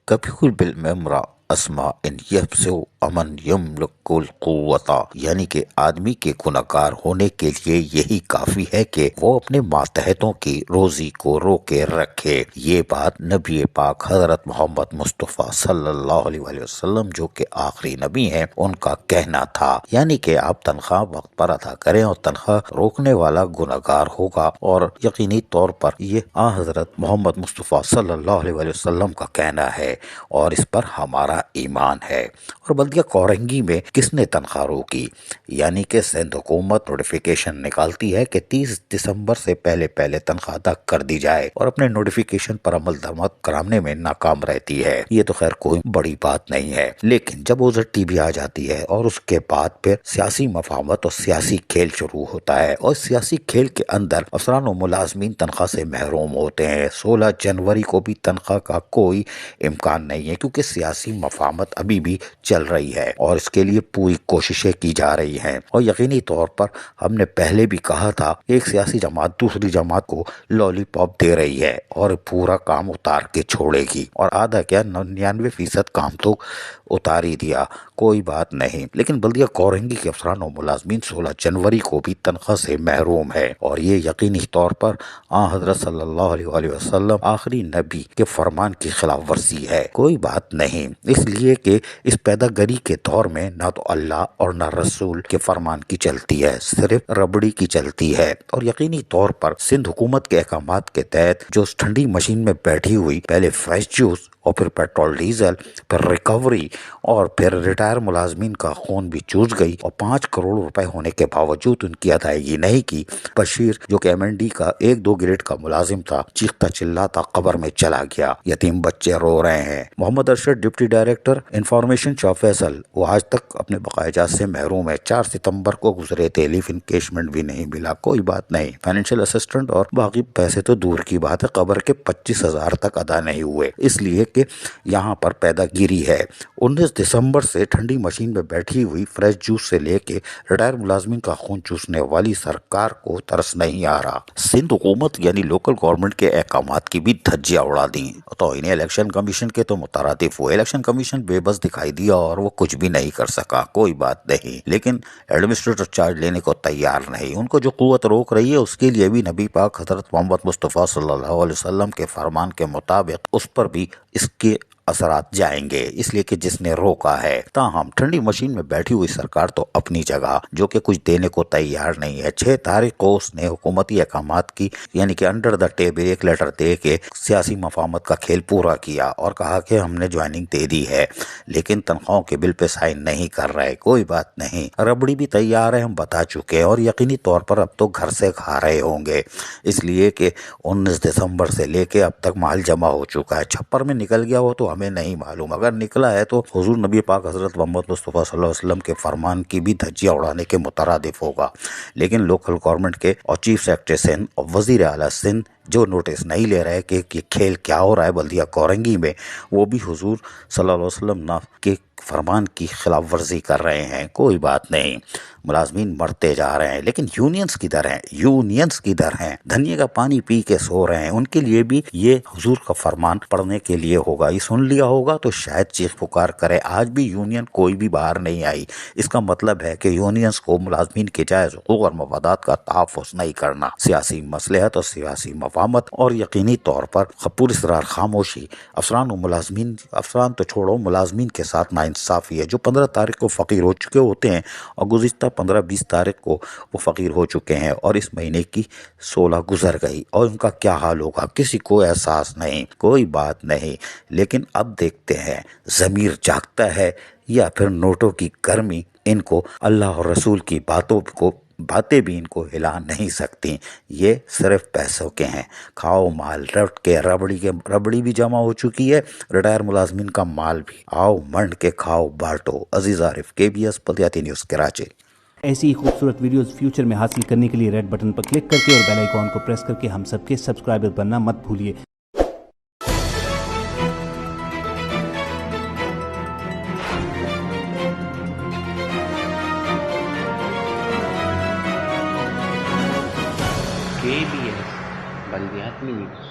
کبھی بالممرا اسما ان یفسو امن یملکل قوتا، یعنی کہ آدمی کے گناہگار ہونے کے لیے یہی کافی ہے کہ وہ اپنے ماتحتوں کی روزی کو روکے رکھے۔ یہ بات نبی پاک حضرت محمد مصطفیٰ صلی اللہ علیہ وآلہ وسلم جو کہ آخری نبی ہیں ان کا کہنا تھا، یعنی کہ آپ تنخواہ وقت پر ادا کریں اور تنخواہ روکنے والا گناہگار ہوگا، اور یقینی طور پر یہ حضرت محمد مصطفیٰ صلی اللہ علیہ وآلہ وسلم کا کہنا ہے اور اس پر ہمارا ایمان ہے۔ اور بلدیہ کورنگی میں کس نے تنخواہ روکی؟ یعنی کہ سندھ حکومت نوٹیفیکیشن نکالتی ہے کہ 30 دسمبر سے پہلے تنخواہ ادا کر دی جائے، اور اپنے نوٹیفیکیشن پر عمل درآمد کرانے میں ناکام رہتی ہے۔ یہ تو خیر کوئی بڑی بات نہیں ہے، لیکن جب OZTB بھی آ جاتی ہے اور اس کے بعد پھر سیاسی مفاہمت اور سیاسی کھیل شروع ہوتا ہے، اور سیاسی کھیل کے اندر افسران و ملازمین تنخواہ سے محروم ہوتے ہیں۔ 16 جنوری کو بھی تنخواہ کا کوئی امکان نہیں ہے، کیونکہ سیاسی مفاہمت ابھی بھی چل رہی ہے اور اس کے لیے پوری کوششیں کی جا رہی ہیں۔ اور یقینی طور پر ہم نے پہلے بھی کہا تھا، ایک سیاسی جماعت دوسری جماعت کو لالی پاپ دے رہی ہے اور پورا کام اتار کے چھوڑے گی، اور آدھا کیا 99% کام تو اتار ہی دیا، کوئی بات نہیں۔ لیکن بلدیہ کورنگی کے افسران و ملازمین 16 جنوری کو بھی تنخواہ سے محروم ہے، اور یہ یقینی طور پر حضرت صلی اللہ علیہ وآلہ وسلم آخری نبی کے فرمان کی خلاف ورزی ہے، کوئی بات نہیں۔ اس لیے کہ اس پیدا گری کے دور میں نہ تو اللہ اور نہ رسول کے فرمان کی چلتی ہے، صرف ربڑی کی چلتی ہے۔ اور یقینی طور پر سندھ حکومت کے احکامات کے تحت جو اس ٹھنڈی مشین میں بیٹھی ہوئی پہلے فریش جوس اور پھر پیٹرول ڈیزل، پھر ریکوری، اور پھر ریٹائر ملازمین کا خون بھی چوس گئی، اور 5 کروڑ روپے ہونے کے باوجود ان کی ادائیگی نہیں کی۔ بشیر جو کہ MND کا 1-2 گریڈ کا ملازم تھا، چیختا چلاتا قبر میں چلا گیا، یتیم بچے رو رہے ہیں۔ محمد ارشد ڈپٹی ڈائریکٹر انفارمیشن شاہ فیصل، وہ آج تک اپنے بقایا جات سے محروم ہے۔ 4 ستمبر کو گزرے تھے، لیو انکیشمنٹ بھی نہیں ملا، کوئی بات نہیں۔ فائنینشیل اسسٹنٹ اور باقی پیسے تو دور کی بات ہے، قبر کے 25,000 تک ادا نہیں ہوئے، اس لیے کہ یہاں پر پیدا گیری ہے۔ 19 دسمبر سے ٹھنڈی مشین میں بیٹھی ہوئی فریش جوس سے لے کے ریٹائر ملازمین کا خون چوسنے والی سرکار کو ترس نہیں آ رہا۔ سندھ حکومت یعنی لوکل گورنمنٹ کے احکامات کی بھی دھجیاں اڑا دیں، تو انہیں الیکشن کمیشن کے تو مترادف ہوئے۔ الیکشن کمیشن بے بس دکھائی دیا اور وہ کچھ بھی نہیں کر سکا، کوئی بات نہیں، لیکن ایڈمنسٹریٹر چارج لینے کو تیار نہیں۔ ان کو جو قوت روک رہی ہے اس کے لیے بھی نبی پاک حضرت محمد مصطفیٰ صلی اللہ علیہ وسلم کے فرمان کے مطابق اس پر بھی اس کے اثرات جائیں گے، اس لیے کہ جس نے روکا ہے۔ تاہم ٹھنڈی مشین میں بیٹھی ہوئی سرکار تو اپنی جگہ جو کہ کچھ دینے کو تیار نہیں ہے۔ 6 تاریخ کو اس نے حکومتی احکامات کی یعنی کہ انڈر دا ٹیبل ایک لیٹر دے کے سیاسی مفاہمت کا کھیل پورا کیا اور کہا کہ ہم نے جوائننگ دے دی ہے، لیکن تنخواہوں کے بل پہ سائن نہیں کر رہے، کوئی بات نہیں۔ ربڑی بھی تیار ہے، ہم بتا چکے ہیں، اور یقینی طور پر اب تو گھر سے کھا رہے ہوں گے، اس لیے کہ 19 دسمبر سے لے کے اب تک مال جمع ہو چکا ہے۔ چھپر میں نکل گیا وہ تو ہمیں نہیں معلوم، اگر نکلا ہے تو حضور نبی پاک حضرت محمد مصطفیٰ صلی اللہ علیہ وسلم کے فرمان کی بھی دھجیاں اڑانے کے مترادف ہوگا۔ لیکن لوکل گورنمنٹ کے اور چیف سیکرٹری سندھ اور وزیر اعلیٰ سندھ جو نوٹس نہیں لے رہے کہ یہ کھیل کیا ہو رہا ہے بلدیہ کورنگی میں، وہ بھی حضور صلی اللہ علیہ وسلم کے فرمان کی خلاف ورزی کر رہے ہیں، کوئی بات نہیں۔ ملازمین مرتے جا رہے ہیں، لیکن یونینز کدھر ہیں؟ یونینز کدھر ہیں؟ دھنیے کا پانی پی کے سو رہے ہیں، ان کے لیے بھی یہ حضور کا فرمان پڑھنے کے لیے ہوگا، یہ سن لیا ہوگا تو شاید چیخ پکار کرے۔ آج بھی یونین کوئی بھی باہر نہیں آئی، اس کا مطلب ہے کہ یونینز کو ملازمین کے جائز حقوق اور مفادات کا تحفظ نہیں کرنا، سیاسی مصلحت اور سیاسی مفاہمت اور یقینی طور پر پراسرار خاموشی افسران و ملازمین، افسران تو چھوڑو، ملازمین کے ساتھ ناانصافی ہے، جو 15 تاریخ کو فقیر ہو چکے ہوتے ہیں اور گزشتہ 15-20 تاریخ کو وہ فقیر ہو چکے ہیں، اور اس مہینے کی 16 گزر گئی، اور ان کا کیا حال ہوگا کسی کو احساس نہیں، کوئی بات نہیں۔ لیکن اب دیکھتے ہیں ضمیر جاگتا ہے یا پھر نوٹوں کی گرمی ان کو اللہ اور رسول کی باتیں بھی ان کو ہلا نہیں سکتی، یہ صرف پیسوں کے ہیں۔ کھاؤ مال رٹ کے، ربڑی بھی جمع ہو چکی ہے، ریٹائر ملازمین کا مال بھی، آؤ منڈ کے کھاؤ بانٹو۔ عزیز عارف، KBS بلدیاتی نیوز کراچی۔ ایسی ہی خوبصورت ویڈیوز فیوچر میں حاصل کرنے کے لیے ریڈ بٹن پر کلک کر کے اور بیل آئیکن کو پریس کر کے ہم سب کے سبسکرائبر بننا مت بھولیے۔ KBS بلدیاتی نیوز۔